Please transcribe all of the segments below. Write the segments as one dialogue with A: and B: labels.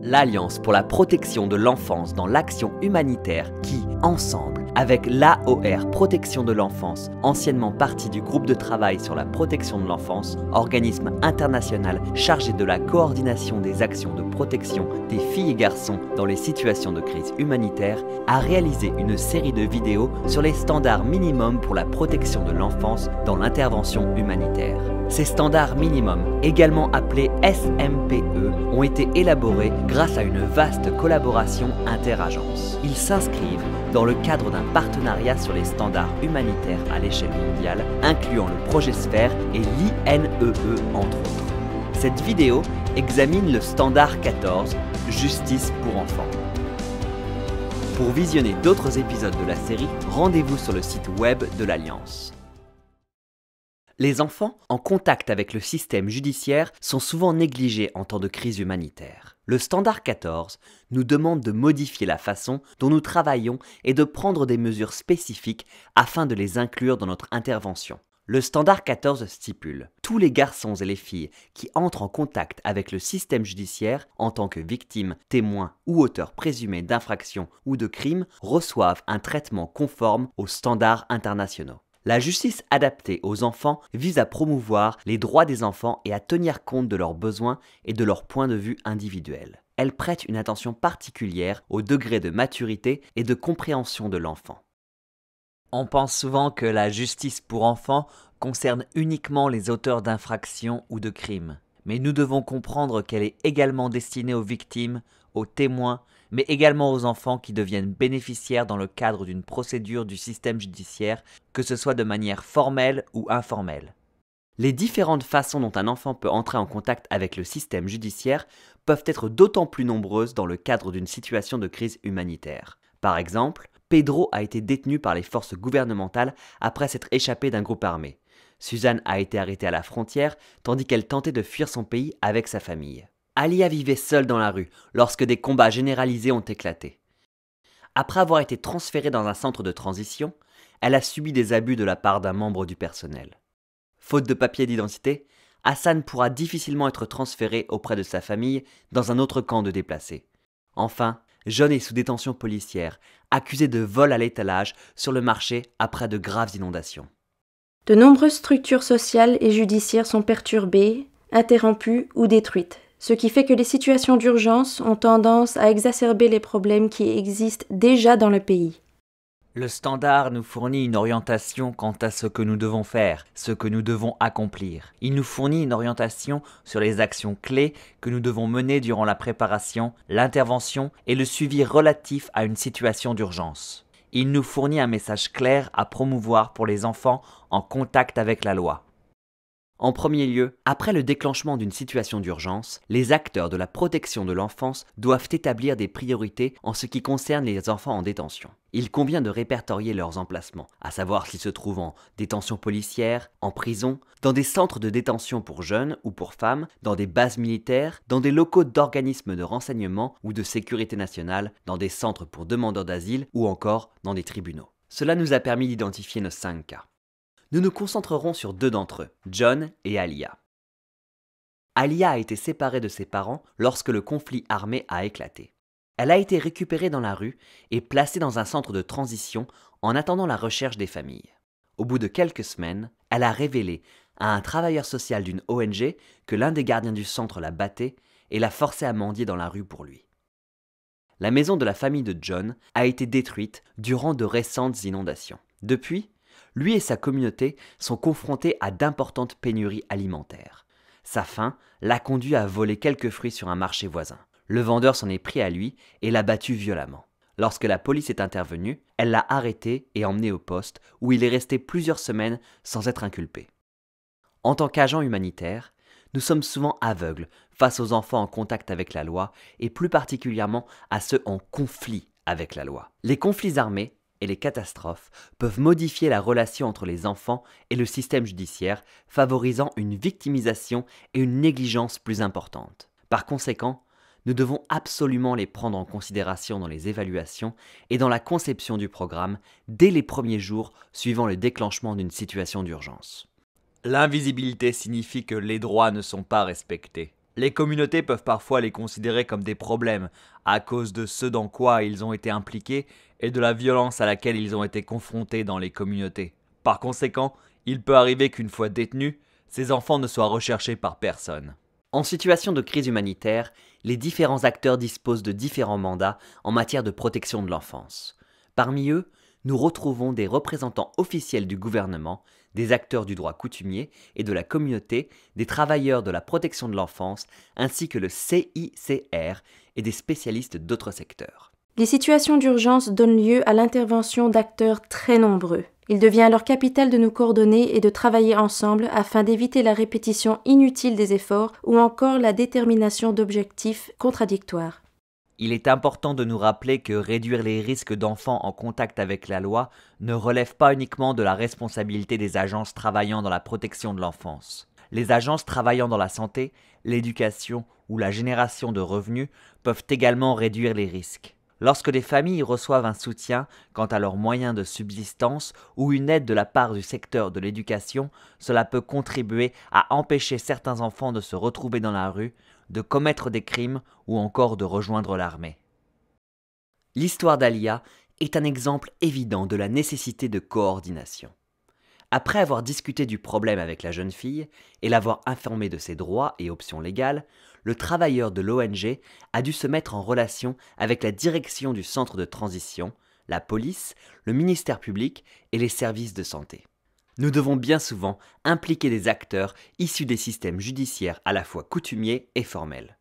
A: l'Alliance pour la protection de l'enfance dans l'action humanitaire qui, ensemble, avec l'AOR Protection de l'enfance, anciennement partie du groupe de travail sur la protection de l'enfance, organisme international chargé de la coordination des actions de protection des filles et garçons dans les situations de crise humanitaire, a réalisé une série de vidéos sur les standards minimums pour la protection de l'enfance dans l'intervention humanitaire. Ces standards minimums, également appelés SMPE, ont été élaborés grâce à une vaste collaboration interagences. Ils s'inscrivent dans le cadre d'un partenariat sur les standards humanitaires à l'échelle mondiale, incluant le projet Sphère et l'INEE entre autres. Cette vidéo examine le standard 14, Justice pour enfants. Pour visionner d'autres épisodes de la série, rendez-vous sur le site web de l'Alliance. Les enfants en contact avec le système judiciaire sont souvent négligés en temps de crise humanitaire. Le standard 14 nous demande de modifier la façon dont nous travaillons et de prendre des mesures spécifiques afin de les inclure dans notre intervention. Le standard 14 stipule « Tous les garçons et les filles qui entrent en contact avec le système judiciaire en tant que victimes, témoins ou auteurs présumés d'infractions ou de crimes reçoivent un traitement conforme aux standards internationaux. » La justice adaptée aux enfants vise à promouvoir les droits des enfants et à tenir compte de leurs besoins et de leurs points de vue individuels. Elle prête une attention particulière au degré de maturité et de compréhension de l'enfant. On pense souvent que la justice pour enfants concerne uniquement les auteurs d'infractions ou de crimes. Mais nous devons comprendre qu'elle est également destinée aux victimes, aux témoins, mais également aux enfants qui deviennent bénéficiaires dans le cadre d'une procédure du système judiciaire, que ce soit de manière formelle ou informelle. Les différentes façons dont un enfant peut entrer en contact avec le système judiciaire peuvent être d'autant plus nombreuses dans le cadre d'une situation de crise humanitaire. Par exemple, Pedro a été détenu par les forces gouvernementales après s'être échappé d'un groupe armé. Suzanne a été arrêtée à la frontière tandis qu'elle tentait de fuir son pays avec sa famille. Alia vivait seule dans la rue lorsque des combats généralisés ont éclaté. Après avoir été transférée dans un centre de transition, elle a subi des abus de la part d'un membre du personnel. Faute de papier d'identité, Hassan pourra difficilement être transféré auprès de sa famille dans un autre camp de déplacés. Enfin, John est sous détention policière, accusé de vol à l'étalage sur le marché après de graves inondations.
B: De nombreuses structures sociales et judiciaires sont perturbées, interrompues ou détruites, ce qui fait que les situations d'urgence ont tendance à exacerber les problèmes qui existent déjà dans le pays.
A: Le standard nous fournit une orientation quant à ce que nous devons faire, ce que nous devons accomplir. Il nous fournit une orientation sur les actions clés que nous devons mener durant la préparation, l'intervention et le suivi relatif à une situation d'urgence. Il nous fournit un message clair à promouvoir pour les enfants en contact avec la loi. En premier lieu, après le déclenchement d'une situation d'urgence, les acteurs de la protection de l'enfance doivent établir des priorités en ce qui concerne les enfants en détention. Il convient de répertorier leurs emplacements, à savoir s'ils se trouvent en détention policière, en prison, dans des centres de détention pour jeunes ou pour femmes, dans des bases militaires, dans des locaux d'organismes de renseignement ou de sécurité nationale, dans des centres pour demandeurs d'asile ou encore dans des tribunaux. Cela nous a permis d'identifier nos 5 cas. Nous nous concentrerons sur 2 d'entre eux, John et Alia. Alia a été séparée de ses parents lorsque le conflit armé a éclaté. Elle a été récupérée dans la rue et placée dans un centre de transition en attendant la recherche des familles. Au bout de quelques semaines, elle a révélé à un travailleur social d'une ONG que l'un des gardiens du centre la battait et l'a forcé à mendier dans la rue pour lui. La maison de la famille de John a été détruite durant de récentes inondations. Depuis, lui et sa communauté sont confrontés à d'importantes pénuries alimentaires. Sa faim l'a conduit à voler quelques fruits sur un marché voisin. Le vendeur s'en est pris à lui et l'a battu violemment. Lorsque la police est intervenue, elle l'a arrêté et emmené au poste où il est resté plusieurs semaines sans être inculpé. En tant qu'agent humanitaire, nous sommes souvent aveugles face aux enfants en contact avec la loi et plus particulièrement à ceux en conflit avec la loi. Les conflits armés et les catastrophes peuvent modifier la relation entre les enfants et le système judiciaire, favorisant une victimisation et une négligence plus importantes. Par conséquent, nous devons absolument les prendre en considération dans les évaluations et dans la conception du programme dès les premiers jours suivant le déclenchement d'une situation d'urgence. L'invisibilité signifie que les droits ne sont pas respectés. Les communautés peuvent parfois les considérer comme des problèmes à cause de ce dans quoi ils ont été impliqués et de la violence à laquelle ils ont été confrontés dans les communautés. Par conséquent, il peut arriver qu'une fois détenus, ces enfants ne soient recherchés par personne. En situation de crise humanitaire, les différents acteurs disposent de différents mandats en matière de protection de l'enfance. Parmi eux, nous retrouvons des représentants officiels du gouvernement, des acteurs du droit coutumier et de la communauté, des travailleurs de la protection de l'enfance, ainsi que le CICR et des spécialistes d'autres secteurs.
B: Les situations d'urgence donnent lieu à l'intervention d'acteurs très nombreux. Il devient alors capital de nous coordonner et de travailler ensemble afin d'éviter la répétition inutile des efforts ou encore la détermination d'objectifs contradictoires.
A: Il est important de nous rappeler que réduire les risques d'enfants en contact avec la loi ne relève pas uniquement de la responsabilité des agences travaillant dans la protection de l'enfance. Les agences travaillant dans la santé, l'éducation ou la génération de revenus peuvent également réduire les risques. Lorsque des familles reçoivent un soutien quant à leurs moyens de subsistance ou une aide de la part du secteur de l'éducation, cela peut contribuer à empêcher certains enfants de se retrouver dans la rue, de commettre des crimes ou encore de rejoindre l'armée. L'histoire d'Alia est un exemple évident de la nécessité de coordination. Après avoir discuté du problème avec la jeune fille et l'avoir informée de ses droits et options légales, le travailleur de l'ONG a dû se mettre en relation avec la direction du centre de transition, la police, le ministère public et les services de santé. Nous devons bien souvent impliquer des acteurs issus des systèmes judiciaires à la fois coutumiers et formels.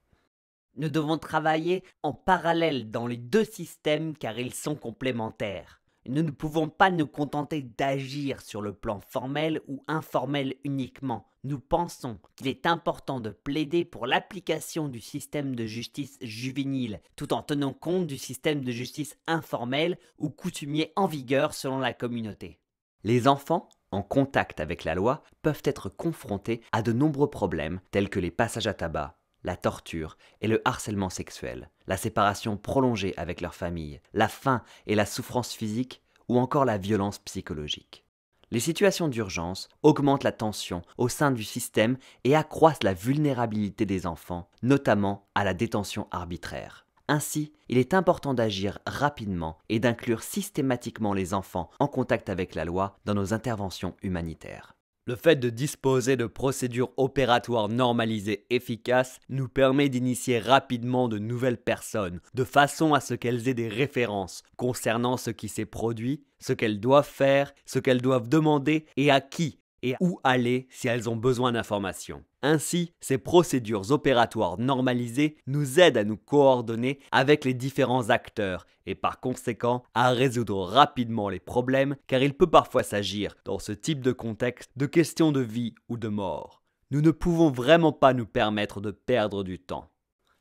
A: Nous devons travailler en parallèle dans les deux systèmes car ils sont complémentaires. Nous ne pouvons pas nous contenter d'agir sur le plan formel ou informel uniquement. Nous pensons qu'il est important de plaider pour l'application du système de justice juvénile, tout en tenant compte du système de justice informel ou coutumier en vigueur selon la communauté. Les enfants, en contact avec la loi, peuvent être confrontés à de nombreux problèmes tels que les passages à tabac, la torture et le harcèlement sexuel, la séparation prolongée avec leur famille, la faim et la souffrance physique ou encore la violence psychologique. Les situations d'urgence augmentent la tension au sein du système et accroissent la vulnérabilité des enfants, notamment à la détention arbitraire. Ainsi, il est important d'agir rapidement et d'inclure systématiquement les enfants en contact avec la loi dans nos interventions humanitaires. Le fait de disposer de procédures opératoires normalisées efficaces nous permet d'initier rapidement de nouvelles personnes, de façon à ce qu'elles aient des références concernant ce qui s'est produit, ce qu'elles doivent faire, ce qu'elles doivent demander et à qui et où aller si elles ont besoin d'informations. Ainsi, ces procédures opératoires normalisées nous aident à nous coordonner avec les différents acteurs et par conséquent à résoudre rapidement les problèmes car il peut parfois s'agir, dans ce type de contexte, de questions de vie ou de mort. Nous ne pouvons vraiment pas nous permettre de perdre du temps.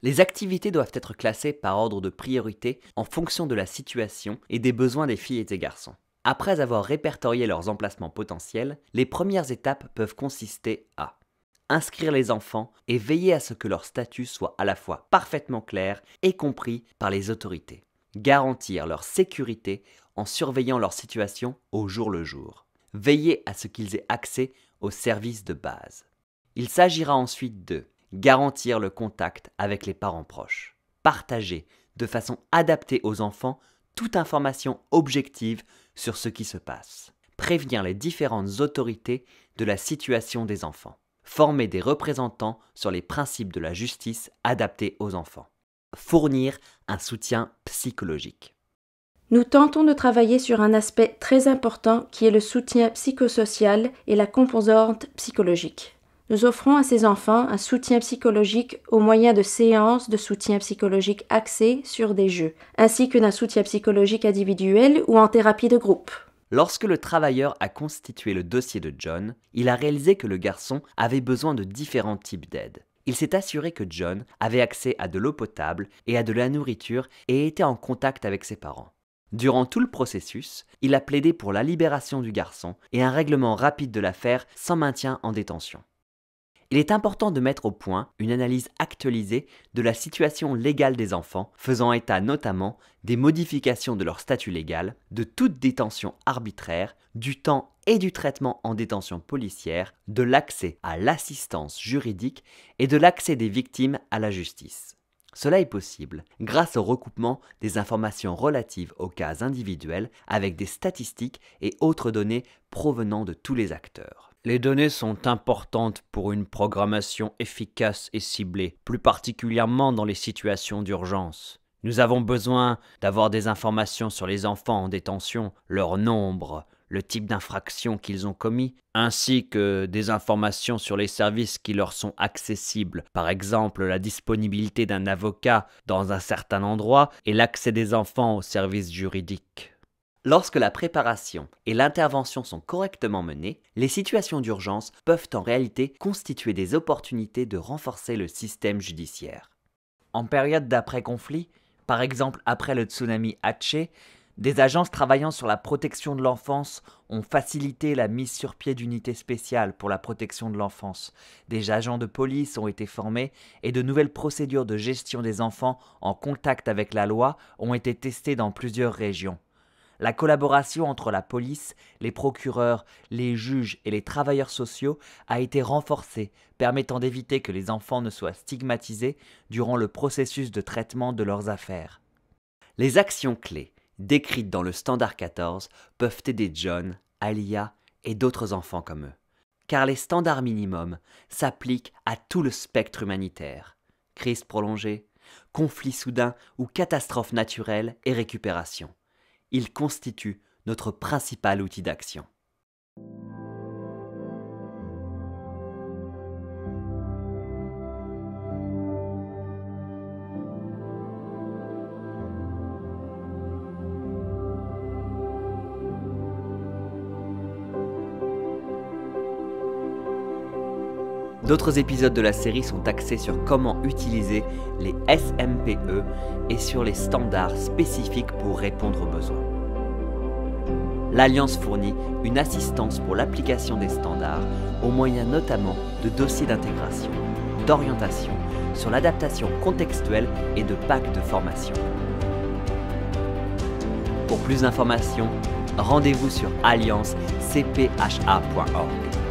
A: Les activités doivent être classées par ordre de priorité en fonction de la situation et des besoins des filles et des garçons. Après avoir répertorié leurs emplacements potentiels, les premières étapes peuvent consister à inscrire les enfants et veiller à ce que leur statut soit à la fois parfaitement clair et compris par les autorités. Garantir leur sécurité en surveillant leur situation au jour le jour. Veiller à ce qu'ils aient accès aux services de base. Il s'agira ensuite de garantir le contact avec les parents proches. Partager de façon adaptée aux enfants toute information objective sur ce qui se passe. Prévenir les différentes autorités de la situation des enfants. Former des représentants sur les principes de la justice adaptés aux enfants. Fournir un soutien psychologique.
B: Nous tentons de travailler sur un aspect très important qui est le soutien psychosocial et la composante psychologique. Nous offrons à ces enfants un soutien psychologique au moyen de séances de soutien psychologique axées sur des jeux, ainsi que d'un soutien psychologique individuel ou en thérapie de groupe.
A: Lorsque le travailleur a constitué le dossier de John, il a réalisé que le garçon avait besoin de différents types d'aide. Il s'est assuré que John avait accès à de l'eau potable et à de la nourriture et était en contact avec ses parents. Durant tout le processus, il a plaidé pour la libération du garçon et un règlement rapide de l'affaire sans maintien en détention. Il est important de mettre au point une analyse actualisée de la situation légale des enfants, faisant état notamment des modifications de leur statut légal, de toute détention arbitraire, du temps et du traitement en détention policière, de l'accès à l'assistance juridique et de l'accès des victimes à la justice. Cela est possible grâce au recoupement des informations relatives aux cas individuels avec des statistiques et autres données provenant de tous les acteurs. Les données sont importantes pour une programmation efficace et ciblée, plus particulièrement dans les situations d'urgence. Nous avons besoin d'avoir des informations sur les enfants en détention, leur nombre, le type d'infraction qu'ils ont commis, ainsi que des informations sur les services qui leur sont accessibles, par exemple la disponibilité d'un avocat dans un certain endroit et l'accès des enfants aux services juridiques. Lorsque la préparation et l'intervention sont correctement menées, les situations d'urgence peuvent en réalité constituer des opportunités de renforcer le système judiciaire. En période d'après-conflit, par exemple après le tsunami Aceh, des agences travaillant sur la protection de l'enfance ont facilité la mise sur pied d'unités spéciales pour la protection de l'enfance. Des agents de police ont été formés et de nouvelles procédures de gestion des enfants en contact avec la loi ont été testées dans plusieurs régions. La collaboration entre la police, les procureurs, les juges et les travailleurs sociaux a été renforcée, permettant d'éviter que les enfants ne soient stigmatisés durant le processus de traitement de leurs affaires. Les actions clés décrites dans le Standard 14 peuvent aider John, Alia et d'autres enfants comme eux. Car les standards minimums s'appliquent à tout le spectre humanitaire. Crise prolongée, conflit soudain ou catastrophe naturelle et récupération. Ils constituent notre principal outil d'action. D'autres épisodes de la série sont axés sur comment utiliser les SMPE et sur les standards spécifiques pour répondre aux besoins. L'Alliance fournit une assistance pour l'application des standards au moyen notamment de dossiers d'intégration, d'orientation, sur l'adaptation contextuelle et de packs de formation. Pour plus d'informations, rendez-vous sur alliancecpha.org.